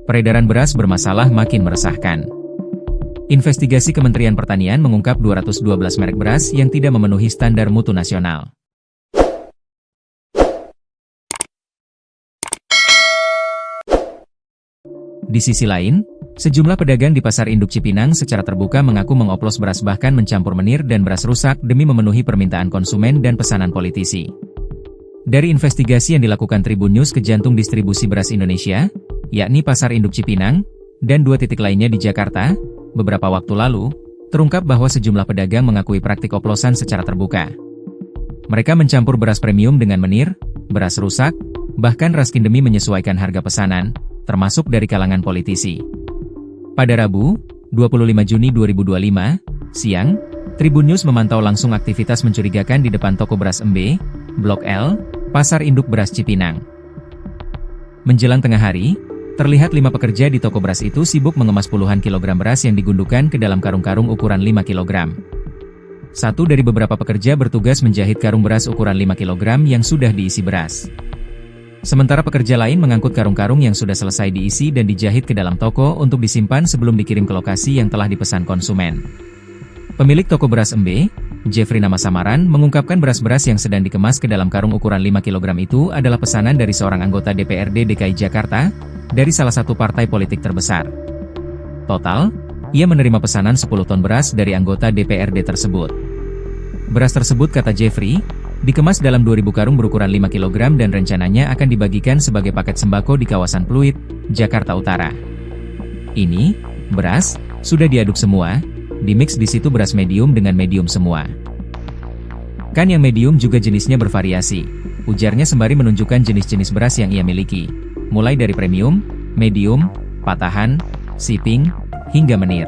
Peredaran beras bermasalah makin meresahkan. Investigasi Kementerian Pertanian mengungkap 212 merek beras yang tidak memenuhi standar mutu nasional. Di sisi lain, sejumlah pedagang di Pasar Induk Cipinang secara terbuka mengaku mengoplos beras bahkan mencampur menir dan beras rusak demi memenuhi permintaan konsumen dan pesanan politisi. Dari investigasi yang dilakukan Tribun News ke jantung distribusi beras Indonesia, yakni Pasar Induk Cipinang, dan 2 titik lainnya di Jakarta, beberapa waktu lalu, terungkap bahwa sejumlah pedagang mengakui praktik oplosan secara terbuka. Mereka mencampur beras premium dengan menir, beras rusak, bahkan raskin demi menyesuaikan harga pesanan, termasuk dari kalangan politisi. Pada Rabu, 25 Juni 2025, siang, Tribun News memantau langsung aktivitas mencurigakan di depan toko beras MB, Blok L, Pasar Induk Beras Cipinang. Menjelang tengah hari, terlihat 5 pekerja di toko beras itu sibuk mengemas puluhan kilogram beras yang digundukan ke dalam karung-karung ukuran 5 kg. Satu dari beberapa pekerja bertugas menjahit karung beras ukuran 5 kg yang sudah diisi beras. Sementara pekerja lain mengangkut karung-karung yang sudah selesai diisi dan dijahit ke dalam toko untuk disimpan sebelum dikirim ke lokasi yang telah dipesan konsumen. Pemilik toko beras MB, Jeffrey nama samaran, mengungkapkan beras-beras yang sedang dikemas ke dalam karung ukuran 5 kg itu adalah pesanan dari seorang anggota DPRD DKI Jakarta, dari salah satu partai politik terbesar. Total, ia menerima pesanan 10 ton beras dari anggota DPRD tersebut. Beras tersebut, kata Jeffrey, dikemas dalam 2.000 karung berukuran 5 kg dan rencananya akan dibagikan sebagai paket sembako di kawasan Pluit, Jakarta Utara. Ini, beras, sudah diaduk semua, dimix di situ beras medium dengan medium semua. Kan yang medium juga jenisnya bervariasi, ujarnya sembari menunjukkan jenis-jenis beras yang ia miliki, mulai dari premium, medium, patahan, sipping, hingga menir.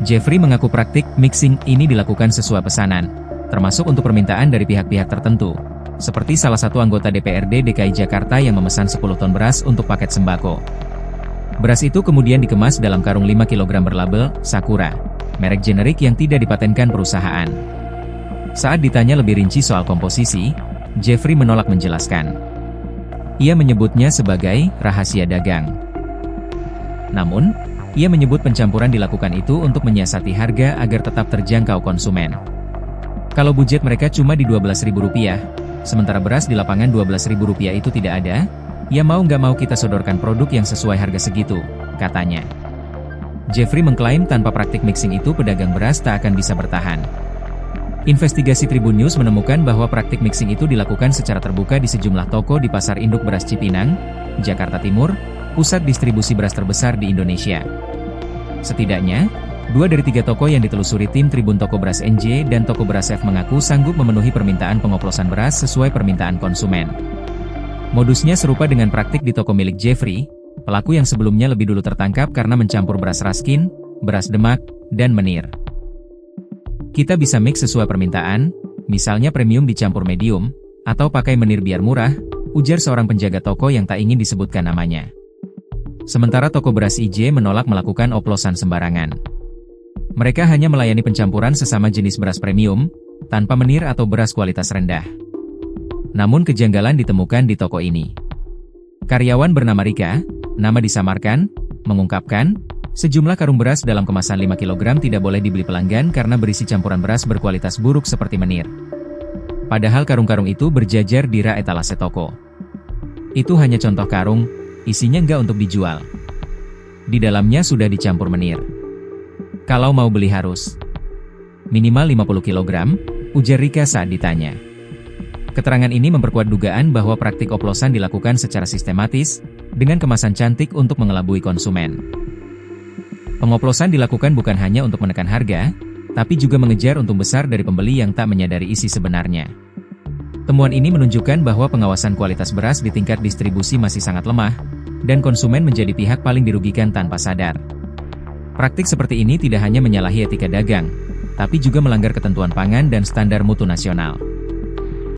Jeffrey mengaku praktik mixing ini dilakukan sesuai pesanan, termasuk untuk permintaan dari pihak-pihak tertentu, seperti salah satu anggota DPRD DKI Jakarta yang memesan 10 ton beras untuk paket sembako. Beras itu kemudian dikemas dalam karung 5 kg berlabel Sakura, merek generik yang tidak dipatenkan perusahaan. Saat ditanya lebih rinci soal komposisi, Jeffrey menolak menjelaskan. Ia menyebutnya sebagai rahasia dagang. Namun, ia menyebut pencampuran dilakukan itu untuk menyiasati harga agar tetap terjangkau konsumen. Kalau budget mereka cuma di Rp12.000, sementara beras di lapangan Rp12.000 itu tidak ada, ya mau nggak mau kita sodorkan produk yang sesuai harga segitu, katanya. Jeffrey mengklaim tanpa praktik mixing itu pedagang beras tak akan bisa bertahan. Investigasi Tribun News menemukan bahwa praktik mixing itu dilakukan secara terbuka di sejumlah toko di Pasar Induk Beras Cipinang, Jakarta Timur, pusat distribusi beras terbesar di Indonesia. Setidaknya, 2 dari 3 toko yang ditelusuri tim Tribun Toko Beras NJ dan Toko Beras F mengaku sanggup memenuhi permintaan pengoplosan beras sesuai permintaan konsumen. Modusnya serupa dengan praktik di toko milik Jeffrey, pelaku yang sebelumnya lebih dulu tertangkap karena mencampur beras raskin, beras demak, dan menir. Kita bisa mix sesuai permintaan, misalnya premium dicampur medium, atau pakai menir biar murah, ujar seorang penjaga toko yang tak ingin disebutkan namanya. Sementara toko beras IJ menolak melakukan oplosan sembarangan. Mereka hanya melayani pencampuran sesama jenis beras premium, tanpa menir atau beras kualitas rendah. Namun kejanggalan ditemukan di toko ini. Karyawan bernama Rika, nama disamarkan, mengungkapkan, sejumlah karung beras dalam kemasan 5 kg tidak boleh dibeli pelanggan karena berisi campuran beras berkualitas buruk seperti menir. Padahal karung-karung itu berjajar di rak etalase toko. Itu hanya contoh karung, isinya nggak untuk dijual. Di dalamnya sudah dicampur menir. Kalau mau beli harus minimal 50 kg, ujar Rika saat ditanya. Keterangan ini memperkuat dugaan bahwa praktik oplosan dilakukan secara sistematis, dengan kemasan cantik untuk mengelabui konsumen. Pengoplosan dilakukan bukan hanya untuk menekan harga, tapi juga mengejar untung besar dari pembeli yang tak menyadari isi sebenarnya. Temuan ini menunjukkan bahwa pengawasan kualitas beras di tingkat distribusi masih sangat lemah, dan konsumen menjadi pihak paling dirugikan tanpa sadar. Praktik seperti ini tidak hanya menyalahi etika dagang, tapi juga melanggar ketentuan pangan dan standar mutu nasional.